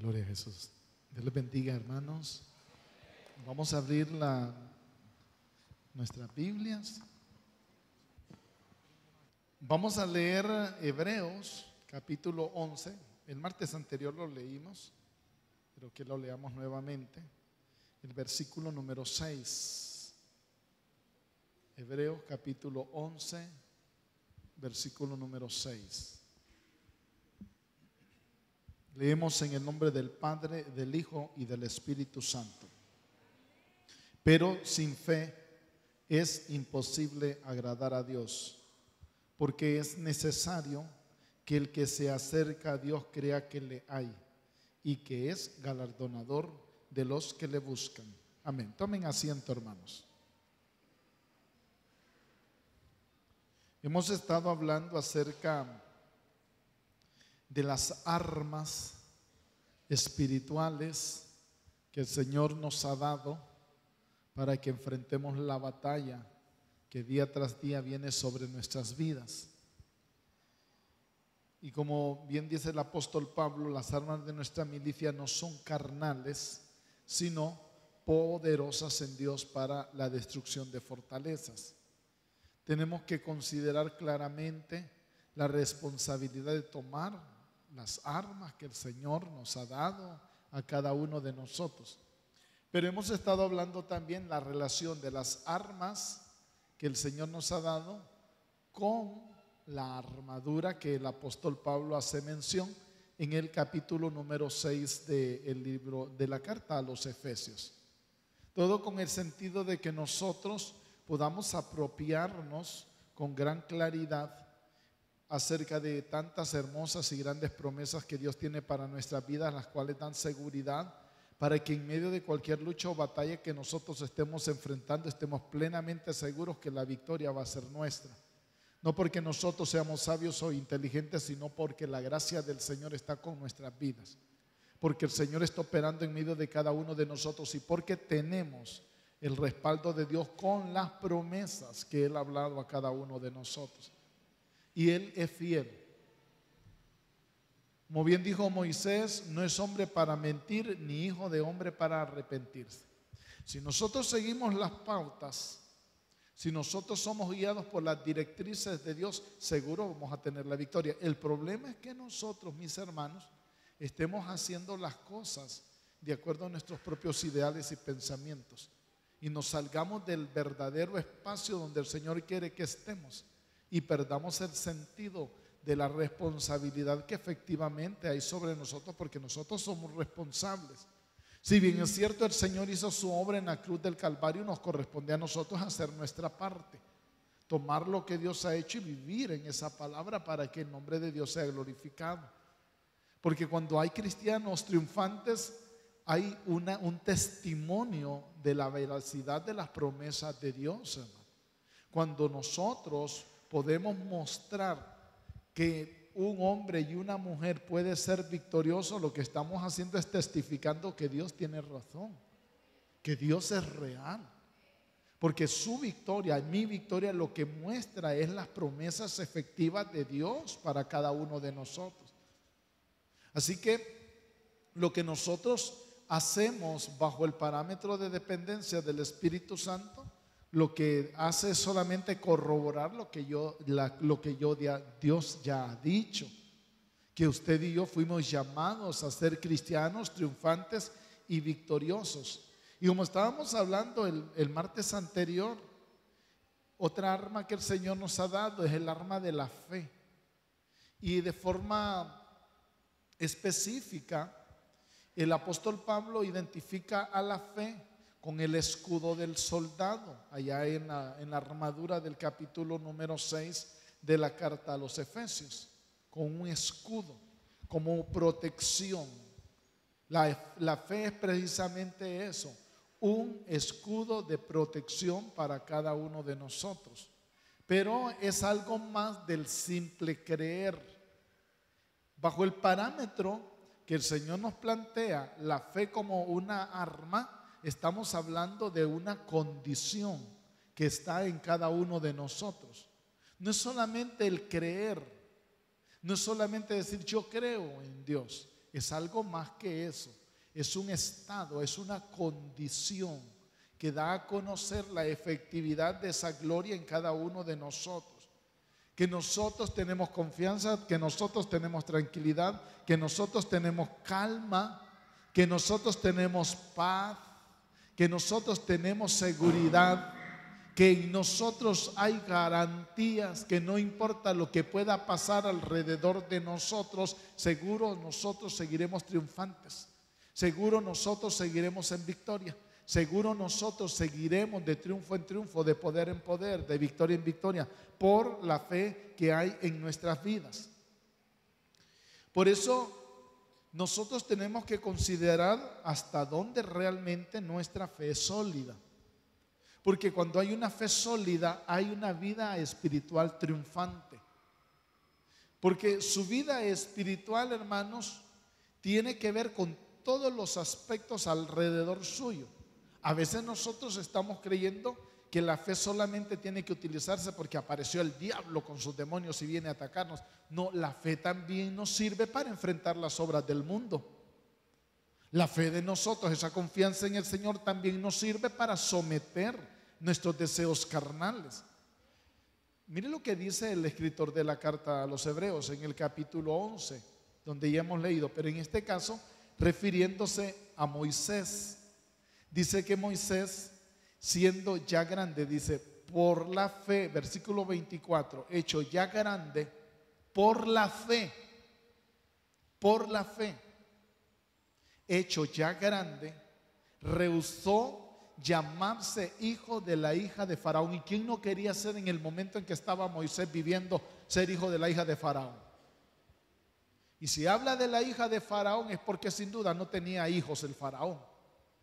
Gloria a Jesús. Dios les bendiga, hermanos. Vamos a abrir nuestras Biblias. Vamos a leer Hebreos capítulo 11. El martes anterior lo leímos, pero que lo leamos nuevamente. El versículo número 6. Hebreos capítulo 11, versículo número 6. Leemos en el nombre del Padre, del Hijo y del Espíritu Santo. Pero sin fe es imposible agradar a Dios, porque es necesario que el que se acerca a Dios crea que le hay y que es galardonador de los que le buscan. Amén. Tomen asiento, hermanos. Hemos estado hablando acerca de las armas espirituales que el Señor nos ha dado para que enfrentemos la batalla que día tras día viene sobre nuestras vidas. Y como bien dice el apóstol Pablo, las armas de nuestra milicia no son carnales, sino poderosas en Dios para la destrucción de fortalezas. Tenemos que considerar claramente la responsabilidad de tomar las armas que el Señor nos ha dado a cada uno de nosotros. Pero hemos estado hablando también la relación de las armas que el Señor nos ha dado con la armadura que el apóstol Pablo hace mención en el capítulo número 6 del libro de la carta a los Efesios. Todo con el sentido de que nosotros podamos apropiarnos con gran claridad acerca de tantas hermosas y grandes promesas que Dios tiene para nuestras vidas, las cuales dan seguridad para que en medio de cualquier lucha o batalla que nosotros estemos enfrentando, estemos plenamente seguros que la victoria va a ser nuestra. No porque nosotros seamos sabios o inteligentes, sino porque la gracia del Señor está con nuestras vidas, porque el Señor está operando en medio de cada uno de nosotros y porque tenemos el respaldo de Dios con las promesas que Él ha hablado a cada uno de nosotros. Y Él es fiel. Como bien dijo Moisés, no es hombre para mentir, ni hijo de hombre para arrepentirse. Si nosotros seguimos las pautas, si nosotros somos guiados por las directrices de Dios, seguro vamos a tener la victoria. El problema es que nosotros, mis hermanos, estemos haciendo las cosas de acuerdo a nuestros propios ideales y pensamientos y nos salgamos del verdadero espacio donde el Señor quiere que estemos y perdamos el sentido de la responsabilidad que efectivamente hay sobre nosotros, porque nosotros somos responsables. Si bien es cierto, el Señor hizo su obra en la cruz del Calvario, nos corresponde a nosotros hacer nuestra parte, tomar lo que Dios ha hecho y vivir en esa palabra para que el nombre de Dios sea glorificado. Porque cuando hay cristianos triunfantes, hay un testimonio de la veracidad de las promesas de Dios, hermano. Cuando nosotros podemos mostrar que un hombre y una mujer puede ser victorioso, lo que estamos haciendo es testificando que Dios tiene razón, que Dios es real, porque su victoria, mi victoria, lo que muestra es las promesas efectivas de Dios para cada uno de nosotros. Así que lo que nosotros hacemos bajo el parámetro de dependencia del Espíritu Santo, lo que hace es solamente corroborar lo que Dios ya ha dicho, que usted y yo fuimos llamados a ser cristianos triunfantes y victoriosos. Y como estábamos hablando el martes anterior, otra arma que el Señor nos ha dado es el arma de la fe. Y de forma específica, el apóstol Pablo identifica a la fe con el escudo del soldado, allá en la armadura del capítulo número 6 de la carta a los Efesios, con un escudo como protección. La fe es precisamente eso, un escudo de protección para cada uno de nosotros. Pero es algo más del simple creer. Bajo el parámetro que el Señor nos plantea, la fe como una arma, estamos hablando de una condición que está en cada uno de nosotros. No es solamente el creer, no es solamente decir yo creo en Dios, Es algo más que eso. Es un estado, es una condición que da a conocer la efectividad de esa gloria en cada uno de nosotros. Que nosotros tenemos confianza, que nosotros tenemos tranquilidad, que nosotros tenemos calma, que nosotros tenemos paz, que nosotros tenemos seguridad, que en nosotros hay garantías, que no importa lo que pueda pasar alrededor de nosotros, seguro nosotros seguiremos triunfantes, seguro nosotros seguiremos en victoria. Seguro nosotros seguiremos de triunfo en triunfo, de poder en poder, de victoria en victoria, por la fe que hay en nuestras vidas. Por eso nosotros tenemos que considerar hasta dónde realmente nuestra fe es sólida. Porque cuando hay una fe sólida, hay una vida espiritual triunfante. Porque su vida espiritual, hermanos, tiene que ver con todos los aspectos alrededor suyo. A veces nosotros estamos creyendo que la fe solamente tiene que utilizarse porque apareció el diablo con sus demonios y viene a atacarnos. No, la fe también nos sirve para enfrentar las obras del mundo. La fe de nosotros, esa confianza en el Señor, también nos sirve para someter nuestros deseos carnales. Mire lo que dice el escritor de la carta a los Hebreos en el capítulo 11, donde ya hemos leído, pero en este caso refiriéndose a Moisés. Dice que Moisés, siendo ya grande, dice, por la fe, versículo 24, hecho ya grande, por la fe, hecho ya grande, rehusó llamarse hijo de la hija de Faraón. ¿Y quién no quería ser en el momento en que estaba Moisés viviendo, ser hijo de la hija de Faraón? Y si habla de la hija de Faraón es porque sin duda no tenía hijos el Faraón.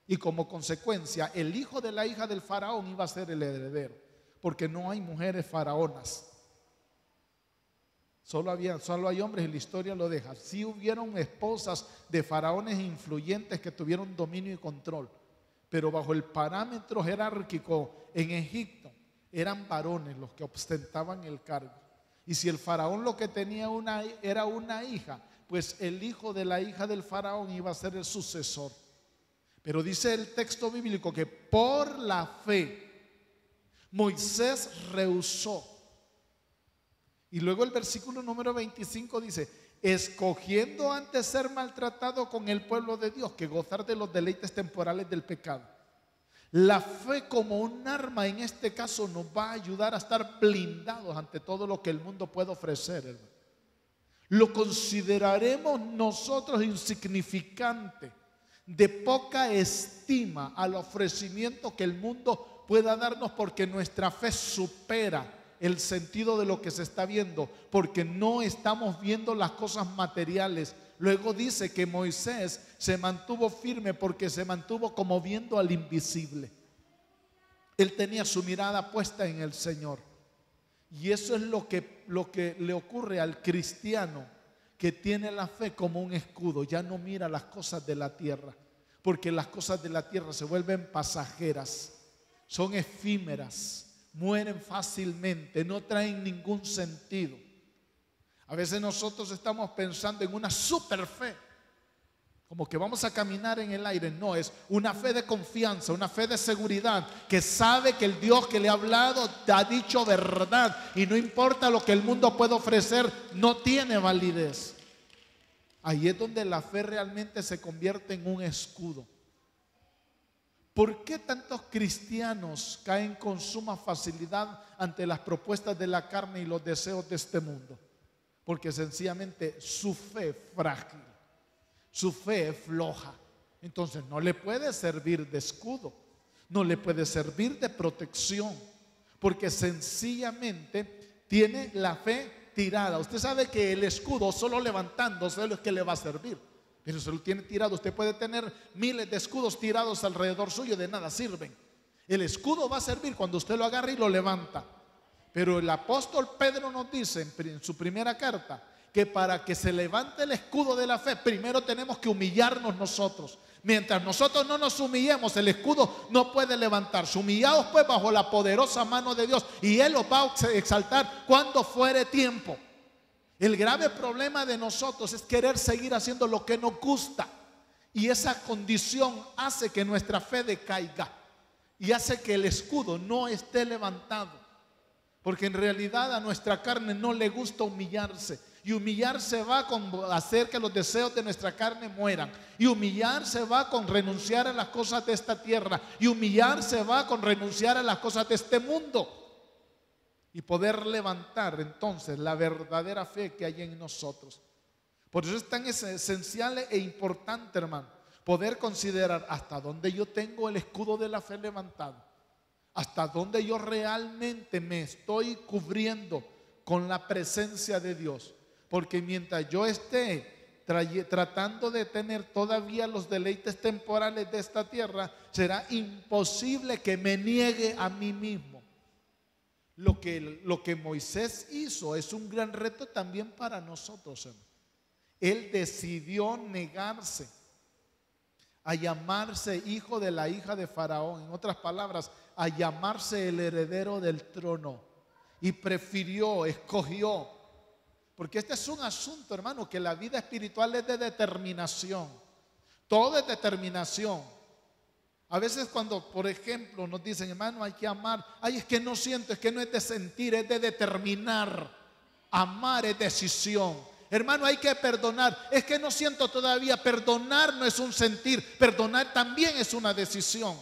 Y como consecuencia, el hijo de la hija del faraón iba a ser el heredero, porque no hay mujeres faraonas. Solo hay hombres y la historia lo deja. Sí hubieron esposas de faraones influyentes que tuvieron dominio y control, pero bajo el parámetro jerárquico en Egipto eran varones los que ostentaban el cargo. Y si el faraón lo que tenía era una hija, pues el hijo de la hija del faraón iba a ser el sucesor. Pero dice el texto bíblico que por la fe Moisés rehusó. Y luego el versículo número 25 dice, escogiendo antes ser maltratado con el pueblo de Dios que gozar de los deleites temporales del pecado. La fe como un arma en este caso nos va a ayudar a estar blindados ante todo lo que el mundo puede ofrecer, hermano. Lo consideraremos nosotros insignificante, de poca estima al ofrecimiento que el mundo pueda darnos, porque nuestra fe supera el sentido de lo que se está viendo, porque no estamos viendo las cosas materiales. Luego dice que Moisés se mantuvo firme porque se mantuvo como viendo al invisible. Él tenía su mirada puesta en el Señor. Y eso es lo que le ocurre al cristiano que tiene la fe como un escudo. Ya no mira las cosas de la tierra, porque las cosas de la tierra se vuelven pasajeras, son efímeras, mueren fácilmente, no traen ningún sentido. A veces nosotros estamos pensando en una super fe, como que vamos a caminar en el aire. No, es una fe de confianza, una fe de seguridad, que sabe que el Dios que le ha hablado te ha dicho verdad, y no importa lo que el mundo pueda ofrecer, no tiene validez. Ahí es donde la fe realmente se convierte en un escudo. ¿Por qué tantos cristianos caen con suma facilidad ante las propuestas de la carne y los deseos de este mundo? Porque sencillamente su fe es frágil, su fe es floja. Entonces no le puede servir de escudo, no le puede servir de protección, porque sencillamente tiene la fe tirada. Usted sabe que el escudo solo levantándose es lo que le va a servir, pero se lo tiene tirado. Usted puede tener miles de escudos tirados alrededor suyo, de nada sirven. El escudo va a servir cuando usted lo agarra y lo levanta. Pero el apóstol Pedro nos dice en su primera carta que para que se levante el escudo de la fe, primero tenemos que humillarnos nosotros. Mientras nosotros no nos humillemos, el escudo no puede levantarse. Humillados pues bajo la poderosa mano de Dios, y Él los va a exaltar cuando fuere tiempo. El grave problema de nosotros es querer seguir haciendo lo que nos gusta. Y esa condición hace que nuestra fe decaiga y hace que el escudo no esté levantado. Porque en realidad a nuestra carne no le gusta humillarse. Y humillarse va con hacer que los deseos de nuestra carne mueran. Y humillarse va con renunciar a las cosas de esta tierra. Y humillarse va con renunciar a las cosas de este mundo. Y poder levantar entonces la verdadera fe que hay en nosotros. Por eso es tan esencial e importante, hermano, poder considerar hasta dónde yo tengo el escudo de la fe levantado, hasta dónde yo realmente me estoy cubriendo con la presencia de Dios. Porque mientras yo esté tratando de tener todavía los deleites temporales de esta tierra, será imposible que me niegue a mí mismo. Lo que Moisés hizo es un gran reto también para nosotros, hermano. Él decidió negarse a llamarse hijo de la hija de Faraón, en otras palabras, a llamarse el heredero del trono, y prefirió, escogió, porque este es un asunto, hermano, que la vida espiritual es de determinación. Todo es determinación. A veces cuando, por ejemplo, nos dicen, hermano, hay que amar, ay, es que no siento, es que no es de sentir, es de determinar. Amar es decisión. Hermano, hay que perdonar, es que no siento todavía. Perdonar no es un sentir, perdonar también es una decisión.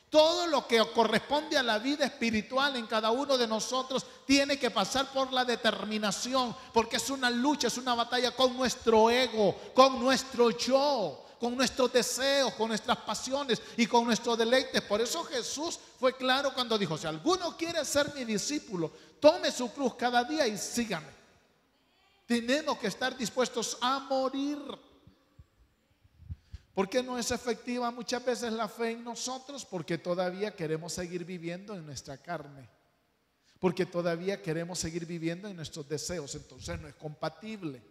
Todo lo que corresponde a la vida espiritual en cada uno de nosotros tiene que pasar por la determinación, porque es una lucha, es una batalla con nuestro ego, con nuestro yo, con nuestros deseos, con nuestras pasiones y con nuestros deleites. Por eso Jesús fue claro cuando dijo: si alguno quiere ser mi discípulo, tome su cruz cada día y sígame. Tenemos que estar dispuestos a morir. ¿Por qué no es efectiva muchas veces la fe en nosotros? Porque todavía queremos seguir viviendo en nuestra carne, porque todavía queremos seguir viviendo en nuestros deseos. Entonces no es compatible.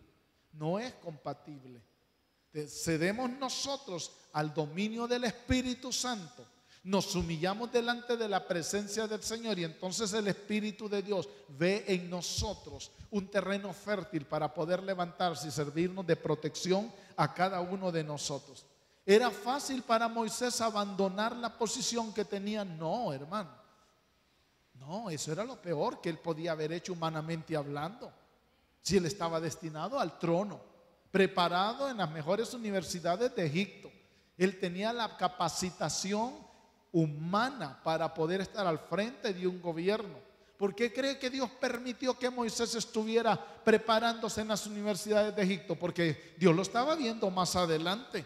No es compatible. Cedemos nosotros al dominio del Espíritu Santo, nos humillamos delante de la presencia del Señor, y entonces el Espíritu de Dios ve en nosotros un terreno fértil para poder levantarse y servirnos de protección a cada uno de nosotros. ¿Era fácil para Moisés abandonar la posición que tenía? No, hermano. No, eso era lo peor que él podía haber hecho humanamente hablando. Si él estaba destinado al trono, preparado en las mejores universidades de Egipto, él tenía la capacitación humana para poder estar al frente de un gobierno. ¿Por qué cree que Dios permitió que Moisés estuviera preparándose en las universidades de Egipto? Porque Dios lo estaba viendo más adelante,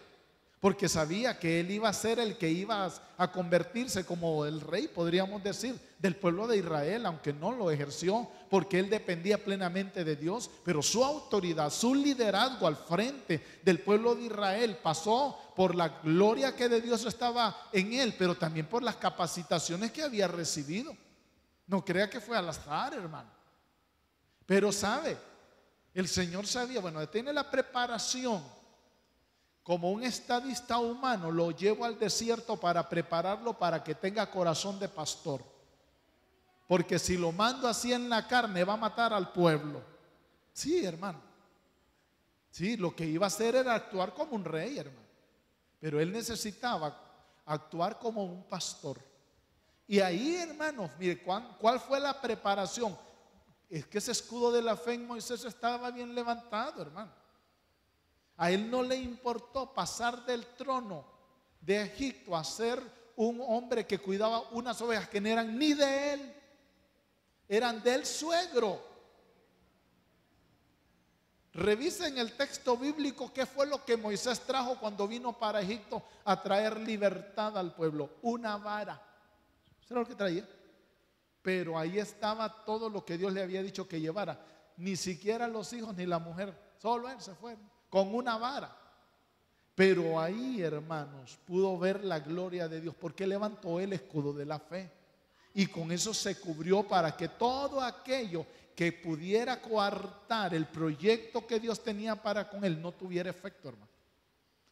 porque sabía que él iba a ser el que iba a convertirse como el rey, podríamos decir, del pueblo de Israel, aunque no lo ejerció, porque él dependía plenamente de Dios. Pero su autoridad, su liderazgo al frente del pueblo de Israel pasó por la gloria que de Dios estaba en él, pero también por las capacitaciones que había recibido. No crea que fue al azar, hermano. Pero sabe, el Señor sabía, bueno, tiene la preparación. Como un estadista humano, lo llevo al desierto para prepararlo para que tenga corazón de pastor. Porque si lo mando así en la carne, va a matar al pueblo. Sí, hermano. Sí, lo que iba a hacer era actuar como un rey, hermano. Pero él necesitaba actuar como un pastor. Y ahí, hermanos, mire, ¿cuál fue la preparación? Es que ese escudo de la fe en Moisés estaba bien levantado, hermano. A él no le importó pasar del trono de Egipto a ser un hombre que cuidaba unas ovejas que no eran ni de él, eran del suegro. Revisen el texto bíblico, qué fue lo que Moisés trajo cuando vino para Egipto a traer libertad al pueblo. Una vara. ¿Eso era lo que traía? Pero ahí estaba todo lo que Dios le había dicho que llevara. Ni siquiera los hijos ni la mujer, solo él se fue con una vara. Pero ahí, hermanos, pudo ver la gloria de Dios, porque levantó el escudo de la fe, y con eso se cubrió para que todo aquello que pudiera coartar el proyecto que Dios tenía para con él no tuviera efecto, hermano.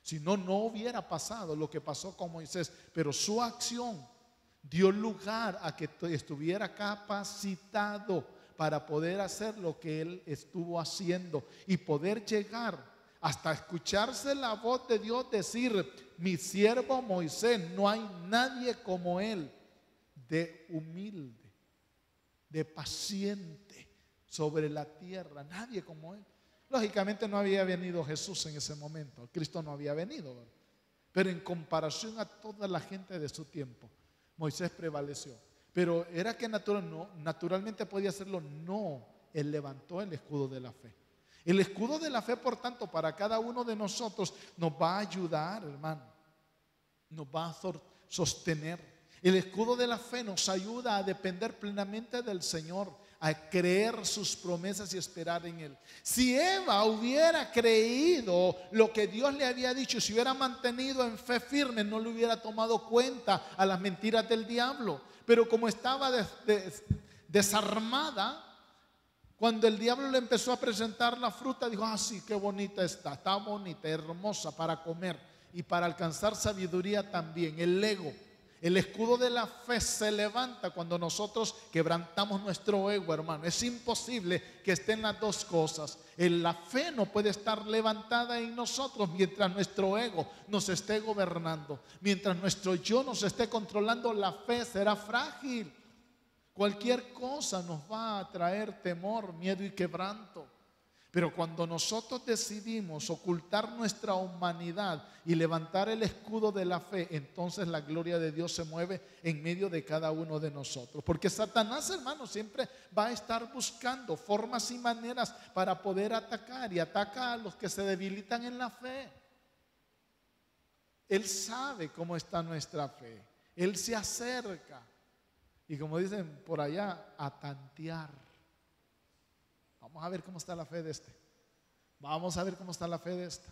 Si no, no hubiera pasado lo que pasó con Moisés. Pero su acción dio lugar a que estuviera capacitado para poder hacer lo que él estuvo haciendo y poder llegar hasta escucharse la voz de Dios decir: mi siervo Moisés, no hay nadie como él, de humilde, de paciente sobre la tierra, nadie como él. Lógicamente no había venido Jesús en ese momento, Cristo no había venido, ¿verdad? Pero en comparación a toda la gente de su tiempo, Moisés prevaleció. Pero era que naturalmente podía hacerlo. No, él levantó el escudo de la fe. El escudo de la fe, por tanto, para cada uno de nosotros nos va a ayudar, hermano. Nos va a sostener. El escudo de la fe nos ayuda a depender plenamente del Señor, a creer sus promesas y esperar en Él. Si Eva hubiera creído lo que Dios le había dicho, si hubiera mantenido en fe firme, no le hubiera tomado cuenta a las mentiras del diablo. Pero como estaba desarmada, cuando el diablo le empezó a presentar la fruta, dijo: ah, sí, qué bonita está bonita, hermosa para comer y para alcanzar sabiduría también. El ego. El escudo de la fe se levanta cuando nosotros quebrantamos nuestro ego, hermano. Es imposible que estén las dos cosas. La fe no puede estar levantada en nosotros mientras nuestro ego nos esté gobernando. Mientras nuestro yo nos esté controlando, la fe será frágil. Cualquier cosa nos va a traer temor, miedo y quebranto. Pero cuando nosotros decidimos ocultar nuestra humanidad y levantar el escudo de la fe, entonces la gloria de Dios se mueve en medio de cada uno de nosotros. Porque Satanás, hermano, siempre va a estar buscando formas y maneras para poder atacar, y ataca a los que se debilitan en la fe. Él sabe cómo está nuestra fe. Él se acerca y, como dicen por allá, a tantear. Vamos a ver cómo está la fe de este. Vamos a ver cómo está la fe de esta.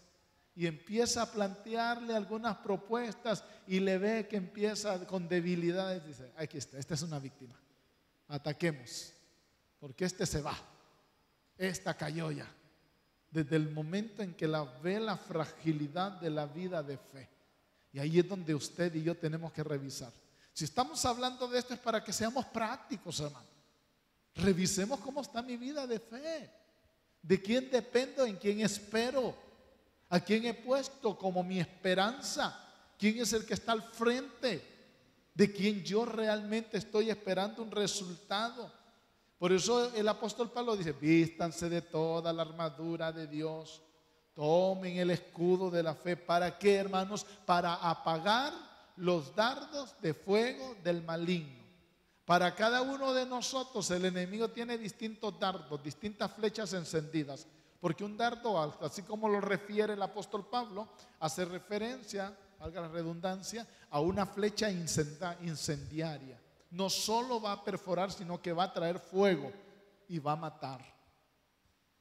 Y empieza a plantearle algunas propuestas y le ve que empieza con debilidades. Dice: aquí está, esta es una víctima. Ataquemos, porque este se va. Esta cayó ya. Desde el momento en que ve la fragilidad de la vida de fe. Y ahí es donde usted y yo tenemos que revisar. Si estamos hablando de esto es para que seamos prácticos, hermano. Revisemos cómo está mi vida de fe. ¿De quién dependo? ¿En quién espero? ¿A quién he puesto como mi esperanza? ¿Quién es el que está al frente? ¿De quién yo realmente estoy esperando un resultado? Por eso el apóstol Pablo dice: vístanse de toda la armadura de Dios. Tomen el escudo de la fe. ¿Para qué, hermanos? Para apagar los dardos de fuego del maligno. Para cada uno de nosotros el enemigo tiene distintos dardos, distintas flechas encendidas. Porque un dardo, así como lo refiere el apóstol Pablo, hace referencia, valga la redundancia, a una flecha incendiaria. No solo va a perforar, sino que va a traer fuego y va a matar.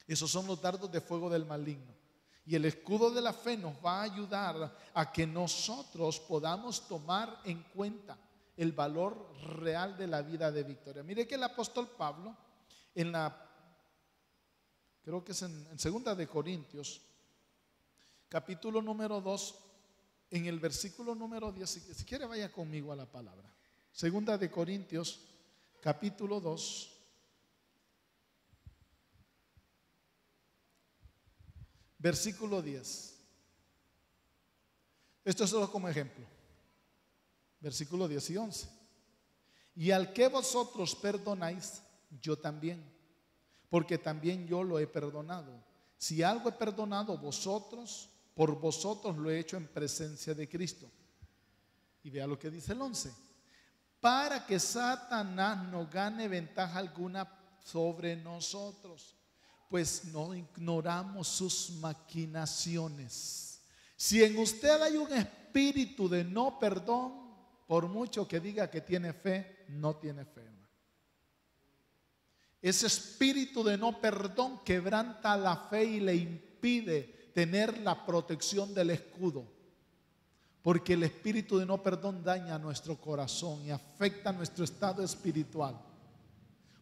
Esos son los dardos de fuego del maligno. Y el escudo de la fe nos va a ayudar a que nosotros podamos tomar en cuenta el valor real de la vida de victoria. Mire que el apóstol Pablo, creo que es en 2 de Corintios, capítulo número 2, en el versículo número 10, si quiere vaya conmigo a la palabra. 2 de Corintios, capítulo 2, versículo 10. Esto es solo como ejemplo. Versículo 10 y 11. Y al que vosotros perdonáis, yo también, porque también yo lo he perdonado. Si algo he perdonado por vosotros lo he hecho en presencia de Cristo. Y vea lo que dice el 11. Para que Satanás no gane ventaja alguna sobre nosotros, pues no ignoramos sus maquinaciones. Si en usted hay un espíritu de no perdón, por mucho que diga que tiene fe, no tiene fe, hermano. Ese espíritu de no perdón quebranta la fe y le impide tener la protección del escudo. Porque el espíritu de no perdón daña nuestro corazón y afecta nuestro estado espiritual.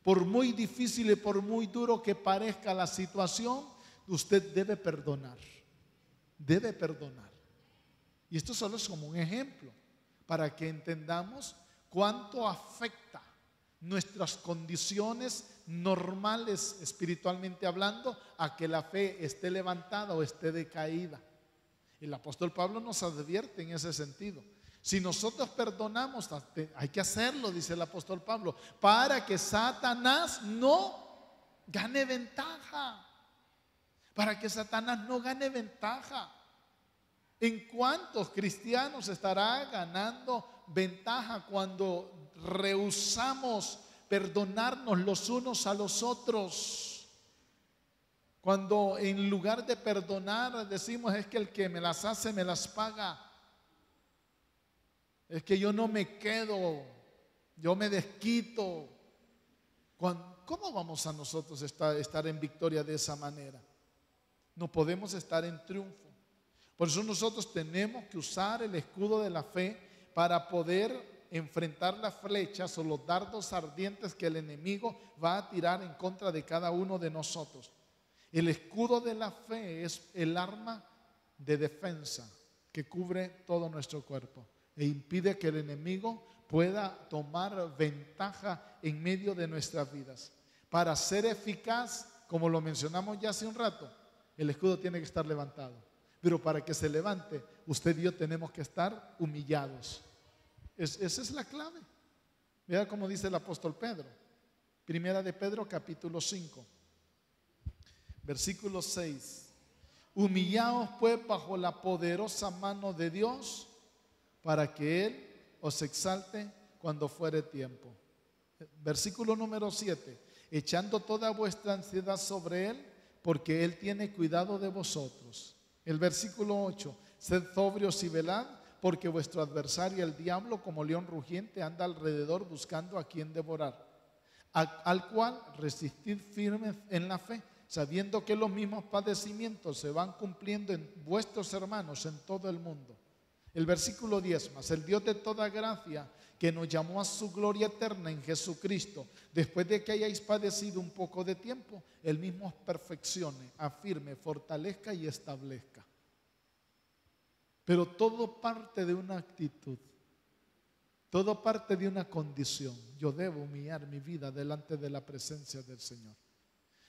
Por muy difícil y por muy duro que parezca la situación, usted debe perdonar. Debe perdonar. Y esto solo es como un ejemplo, para que entendamos cuánto afecta nuestras condiciones normales espiritualmente hablando a que la fe esté levantada o esté decaída. El apóstol Pablo nos advierte en ese sentido. Si nosotros perdonamos, hay que hacerlo, dice el apóstol Pablo, para que Satanás no gane ventaja. Para que Satanás no gane ventaja. ¿En cuántos cristianos estará ganando ventaja cuando rehusamos perdonarnos los unos a los otros? Cuando en lugar de perdonar decimos, es que el que me las hace me las paga. Es que yo no me quedo, yo me desquito. ¿Cómo vamos a nosotros estar en victoria de esa manera? No podemos estar en triunfo. Por eso nosotros tenemos que usar el escudo de la fe para poder enfrentar las flechas o los dardos ardientes que el enemigo va a tirar en contra de cada uno de nosotros. El escudo de la fe es el arma de defensa que cubre todo nuestro cuerpo e impide que el enemigo pueda tomar ventaja en medio de nuestras vidas. Para ser eficaz, como lo mencionamos ya hace un rato, el escudo tiene que estar levantado. Pero para que se levante, usted y yo tenemos que estar humillados. Esa es la clave. Vea cómo dice el apóstol Pedro. Primera de Pedro, capítulo 5, versículo 6. Humillaos pues bajo la poderosa mano de Dios, para que Él os exalte cuando fuere tiempo. Versículo número 7. Echando toda vuestra ansiedad sobre Él, porque Él tiene cuidado de vosotros. El versículo 8. Sed sobrios y velad, porque vuestro adversario el diablo, como león rugiente, anda alrededor buscando a quien devorar. Al cual resistid firmes en la fe, sabiendo que los mismos padecimientos se van cumpliendo en vuestros hermanos en todo el mundo. El versículo 10, mas el Dios de toda gracia, que nos llamó a su gloria eterna en Jesucristo, después de que hayáis padecido un poco de tiempo, Él mismo os perfeccione, afirme, fortalezca y establezca. Pero todo parte de una actitud, todo parte de una condición. Yo debo humillar mi vida delante de la presencia del Señor.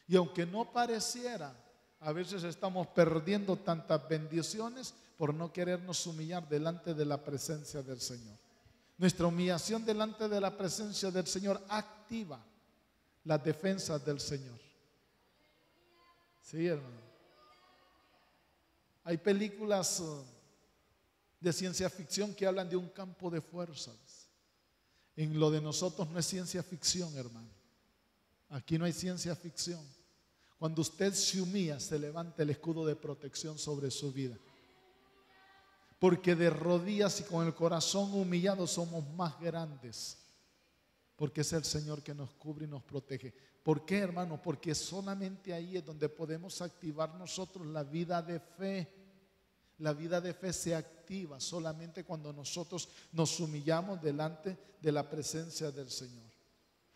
Y aunque no pareciera, a veces estamos perdiendo tantas bendiciones por no querernos humillar delante de la presencia del Señor. Nuestra humillación delante de la presencia del Señor activa las defensas del Señor. Sí, hermano. Hay películas de ciencia ficción que hablan de un campo de fuerzas. En lo de nosotros no es ciencia ficción, hermano. Aquí no hay ciencia ficción. Cuando usted se humilla, se levanta el escudo de protección sobre su vida. Porque de rodillas y con el corazón humillado somos más grandes. Porque es el Señor que nos cubre y nos protege. ¿Por qué, hermano? Porque solamente ahí es donde podemos activar nosotros la vida de fe. La vida de fe se activa solamente cuando nosotros nos humillamos delante de la presencia del Señor.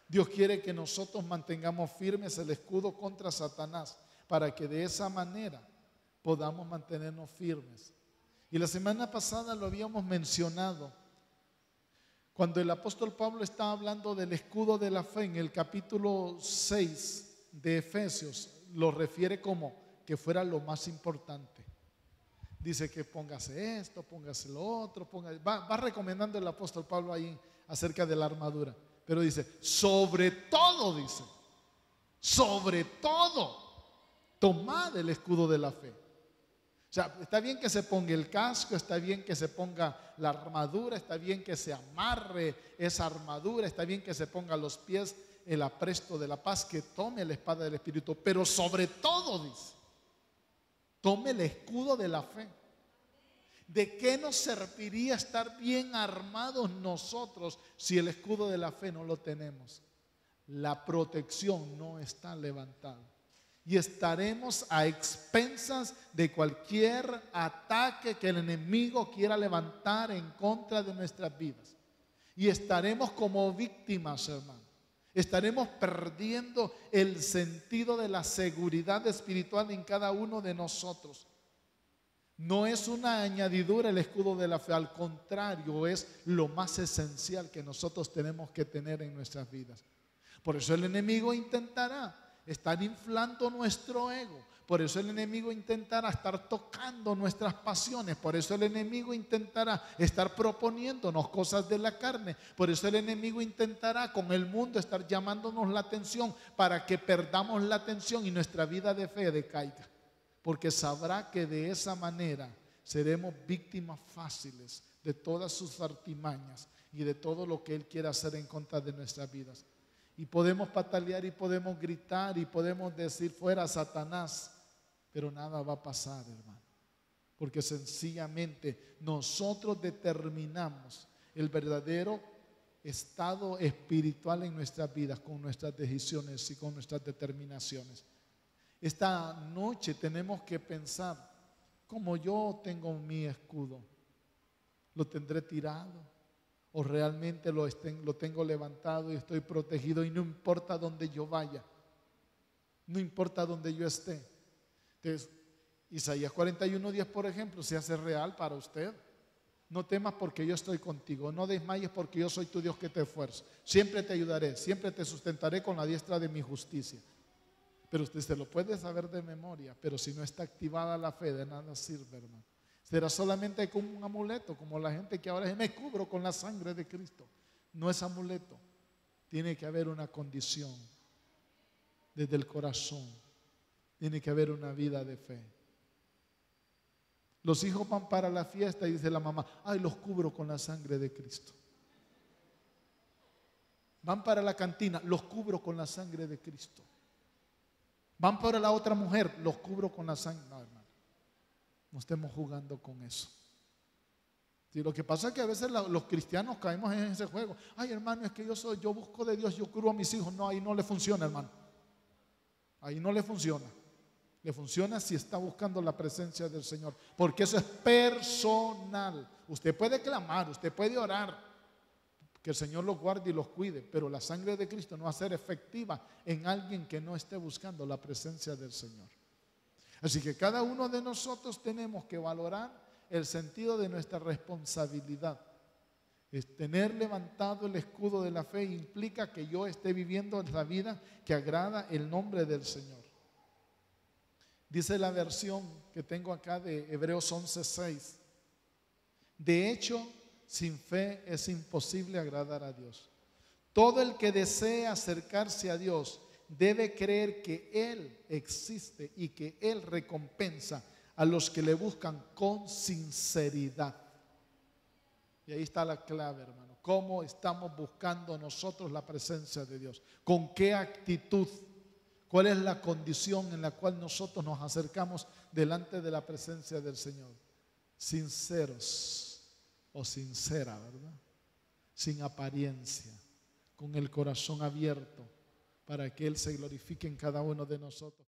Dios quiere que nosotros mantengamos firmes el escudo contra Satanás, para que de esa manera podamos mantenernos firmes. Y la semana pasada lo habíamos mencionado, cuando el apóstol Pablo estaba hablando del escudo de la fe en el capítulo 6 de Efesios, lo refiere como que fuera lo más importante. Dice que póngase esto, póngase lo otro, va recomendando el apóstol Pablo ahí acerca de la armadura. Pero dice, sobre todo, tomad el escudo de la fe. O sea, está bien que se ponga el casco, está bien que se ponga la armadura, está bien que se amarre esa armadura, está bien que se ponga a los pies el apresto de la paz, que tome la espada del Espíritu, pero sobre todo, dice, tome el escudo de la fe. ¿De qué nos serviría estar bien armados nosotros si el escudo de la fe no lo tenemos? La protección no está levantada. Y estaremos a expensas de cualquier ataque que el enemigo quiera levantar en contra de nuestras vidas. Y estaremos como víctimas, hermano. Estaremos perdiendo el sentido de la seguridad espiritual en cada uno de nosotros. No es una añadidura el escudo de la fe, al contrario, es lo más esencial que nosotros tenemos que tener en nuestras vidas. Por eso el enemigo intentará estar inflando nuestro ego. Por eso el enemigo intentará estar tocando nuestras pasiones. Por eso el enemigo intentará estar proponiéndonos cosas de la carne. Por eso el enemigo intentará con el mundo estar llamándonos la atención para que perdamos la atención y nuestra vida de fe decaiga. Porque sabrá que de esa manera seremos víctimas fáciles de todas sus artimañas y de todo lo que él quiere hacer en contra de nuestras vidas. Y podemos patalear y podemos gritar y podemos decir fuera Satanás, pero nada va a pasar, hermano, porque sencillamente nosotros determinamos el verdadero estado espiritual en nuestras vidas con nuestras decisiones y con nuestras determinaciones. Esta noche tenemos que pensar, como yo tengo mi escudo, ¿lo tendré tirado? ¿O realmente lo tengo levantado y estoy protegido y no importa dónde yo vaya? No importa dónde yo esté. Entonces, Isaías 41:10, por ejemplo, se hace real para usted. No temas porque yo estoy contigo. No desmayes porque yo soy tu Dios que te esfuerzo. Siempre te ayudaré, siempre te sustentaré con la diestra de mi justicia. Pero usted se lo puede saber de memoria, pero si no está activada la fe, de nada sirve, hermano. Será solamente como un amuleto, como la gente que ahora dice, me cubro con la sangre de Cristo. No es amuleto. Tiene que haber una condición desde el corazón. Tiene que haber una vida de fe. Los hijos van para la fiesta y dice la mamá, ay, los cubro con la sangre de Cristo. Van para la cantina, los cubro con la sangre de Cristo. Van para la otra mujer, los cubro con la sangre. No, hermano, no estemos jugando con eso. Sí, lo que pasa es que a veces los cristianos caemos en ese juego. Ay, hermano, es que yo busco de Dios, yo cubro a mis hijos. No, ahí no le funciona, hermano. Ahí no le funciona. Le funciona si está buscando la presencia del Señor, porque eso es personal. Usted puede clamar, usted puede orar, que el Señor los guarde y los cuide, pero la sangre de Cristo no va a ser efectiva en alguien que no esté buscando la presencia del Señor. Así que cada uno de nosotros tenemos que valorar el sentido de nuestra responsabilidad. Tener levantado el escudo de la fe implica que yo esté viviendo la vida que agrada el nombre del Señor. Dice la versión que tengo acá de Hebreos 11:6. De hecho, sin fe es imposible agradar a Dios. Todo el que desea acercarse a Dios debe creer que Él existe y que Él recompensa a los que le buscan con sinceridad. Y ahí está la clave, hermano. ¿Cómo estamos buscando nosotros la presencia de Dios? ¿Con qué actitud? ¿Cuál es la condición en la cual nosotros nos acercamos delante de la presencia del Señor? Sinceros o sincera, ¿verdad? Sin apariencia, con el corazón abierto para que Él se glorifique en cada uno de nosotros.